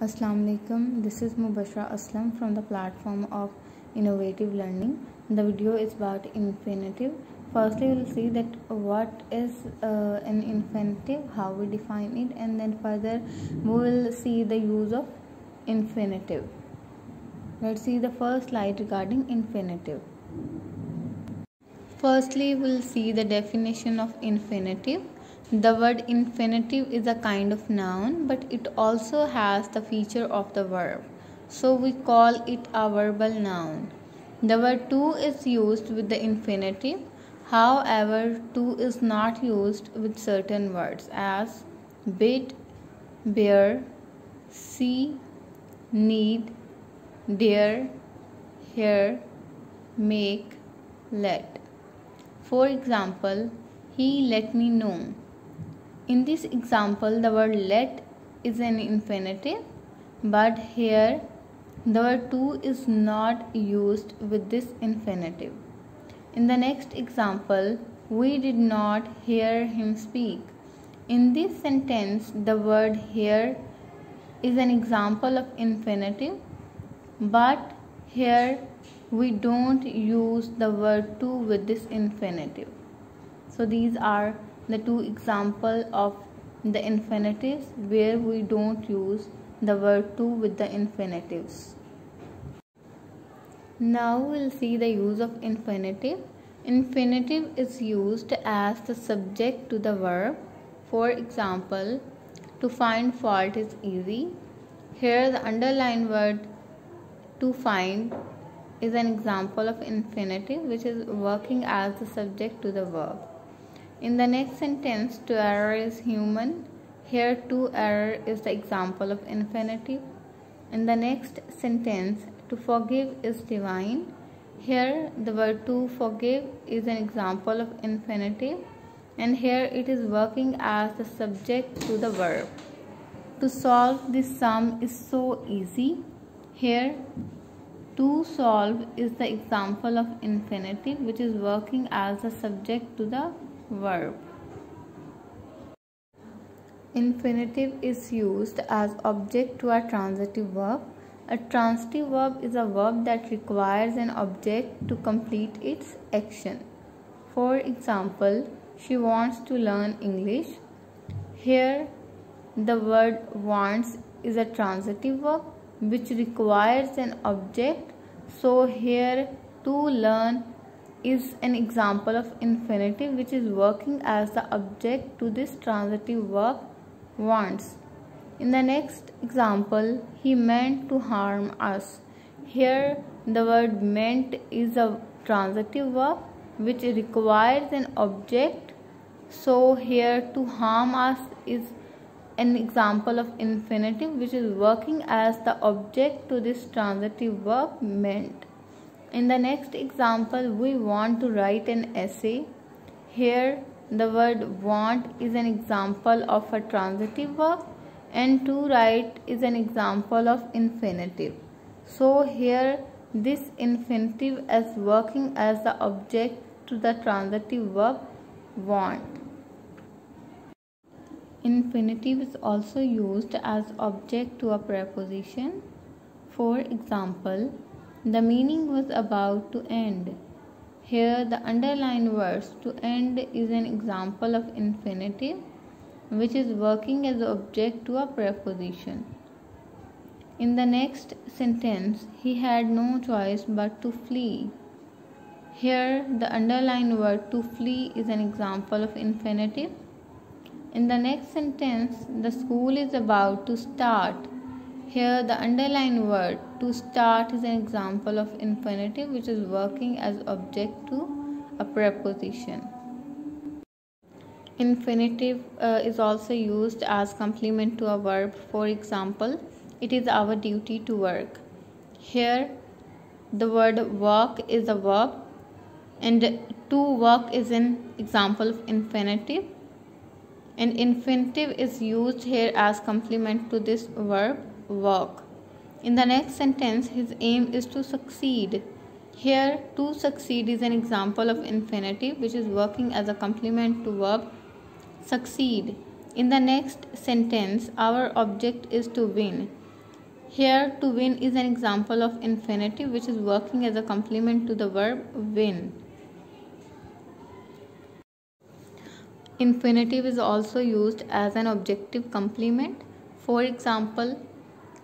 Assalamu alaikum. This is Mubashra Aslam from the platform of Innovative Learning. The video is about infinitive. Firstly, we'll see that what is an infinitive, how we define it, and then further we will see the use of infinitive. Let's see the first slide regarding infinitive. Firstly, we'll see the definition of infinitive. The word infinitive is a kind of noun, but it also has the feature of the verb. So we call it a verbal noun. The word to is used with the infinitive. However, to is not used with certain words as bid, bear, see, need, dare, hear, make, let. For example, he let me know. In this example, the word let is an infinitive, but here the word to is not used with this infinitive. In the next example, we did not hear him speak. In this sentence, the word hear is an example of infinitive, but here we don't use the word to with this infinitive. So these are the two examples of the infinitives where we don't use the word to with the infinitives. Now we'll see the use of infinitive. Infinitive is used as the subject to the verb. For example, to find fault is easy. Here the underlined word to find is an example of infinitive which is working as the subject to the verb. In the next sentence, to err is human. Here to err is the example of infinitive. In the next sentence, to forgive is divine. Here the word to forgive is an example of infinitive, and here it is working as the subject to the verb. To solve this sum is so easy. Here to solve is the example of infinitive which is working as the subject to the verb. Infinitive is used as object to a transitive verb. A transitive verb is a verb that requires an object to complete its action. For example, she wants to learn English. Here, the word wants is a transitive verb which requires an object. So here, to learn is an example of infinitive which is working as the object to this transitive verb wants. In the next example, he meant to harm us. Here the word meant is a transitive verb which requires an object. So here to harm us is an example of infinitive which is working as the object to this transitive verb meant. In the next example, we want to write an essay. Here, the word want is an example of a transitive verb, and to write is an example of infinitive. So here, this infinitive is working as the object to the transitive verb want. Infinitive is also used as object to a preposition. For example, the meeting was about to end. Here the underlined words to end is an example of infinitive which is working as an object to a preposition. In the next sentence, he had no choice but to flee. Here the underlined word to flee is an example of infinitive. In the next sentence, the school is about to start. Here the underlined word to start is an example of infinitive which is working as object to a preposition. Infinitive is also used as complement to a verb. For example, it is our duty to work. Here the word work is a verb and to work is an example of infinitive, and infinitive is used here as complement to this verb work. In the next sentence, his aim is to succeed. Here to succeed is an example of infinitive which is working as a complement to verb succeed. In the next sentence, our object is to win. Here, to win is an example of infinitive which is working as a complement to the verb win. Infinitive is also used as an objective complement. For example,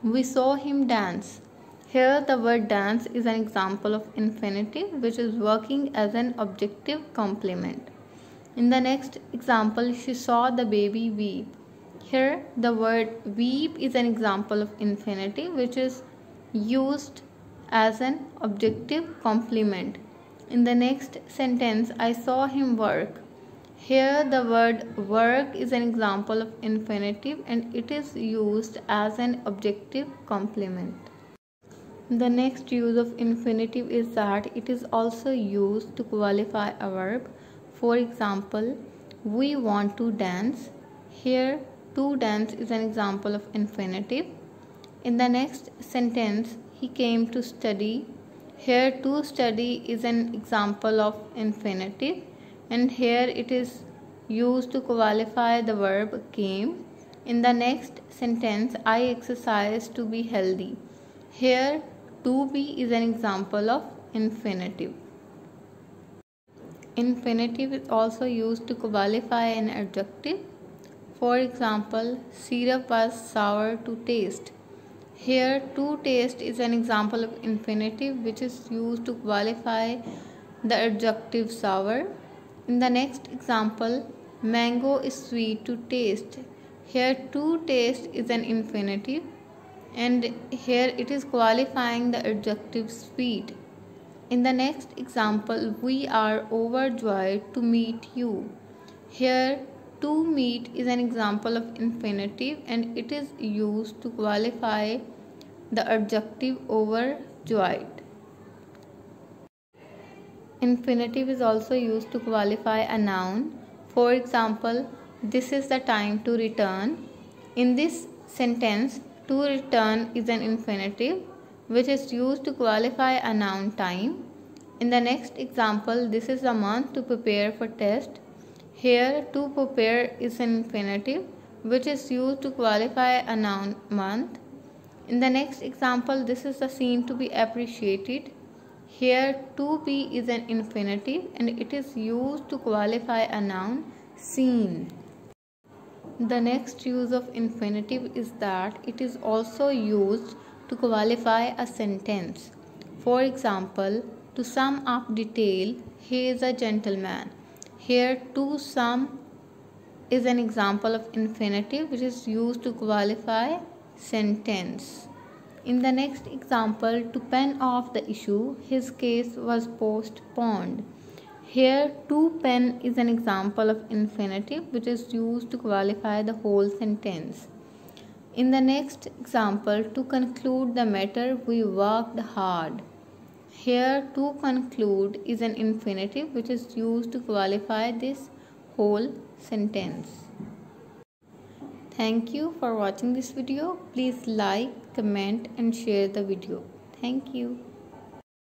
we saw him dance. Here the word dance is an example of infinitive which is working as an objective complement. In the next example, she saw the baby weep. Here the word weep is an example of infinitive which is used as an objective complement. In the next sentence, I saw him work. Here the word work is an example of infinitive and it is used as an objective complement. The next use of infinitive is that it is also used to qualify a verb. For example, we want to dance. Here to dance is an example of infinitive. In the next sentence, he came to study. Here to study is an example of infinitive. And here it is used to qualify the verb came. In the next sentence, I exercise to be healthy. Here, to be is an example of infinitive. Infinitive is also used to qualify an adjective. For example, syrup was sour to taste. Here, to taste is an example of infinitive which is used to qualify the adjective sour. In the next example, mango is sweet to taste. Here to taste is an infinitive and here it is qualifying the adjective sweet. In the next example, we are overjoyed to meet you. Here to meet is an example of infinitive and it is used to qualify the adjective overjoyed. Infinitive is also used to qualify a noun. For example, this is the time to return. In this sentence, to return is an infinitive which is used to qualify a noun time. In the next example, this is the month to prepare for test. Here, to prepare is an infinitive which is used to qualify a noun month. In the next example, this is the scene to be appreciated. Here, to be is an infinitive and it is used to qualify a noun scene. The next use of infinitive is that it is also used to qualify a sentence. For example, to sum up detail, he is a gentleman. Here, to sum is an example of infinitive which is used to qualify sentence. In the next example, to pen off the issue, his case was postponed. Here, to pen is an example of infinitive which is used to qualify the whole sentence. In the next example, to conclude the matter, we worked hard. Here, to conclude is an infinitive which is used to qualify this whole sentence. Thank you for watching this video. Please like, comment and share the video. Thank you.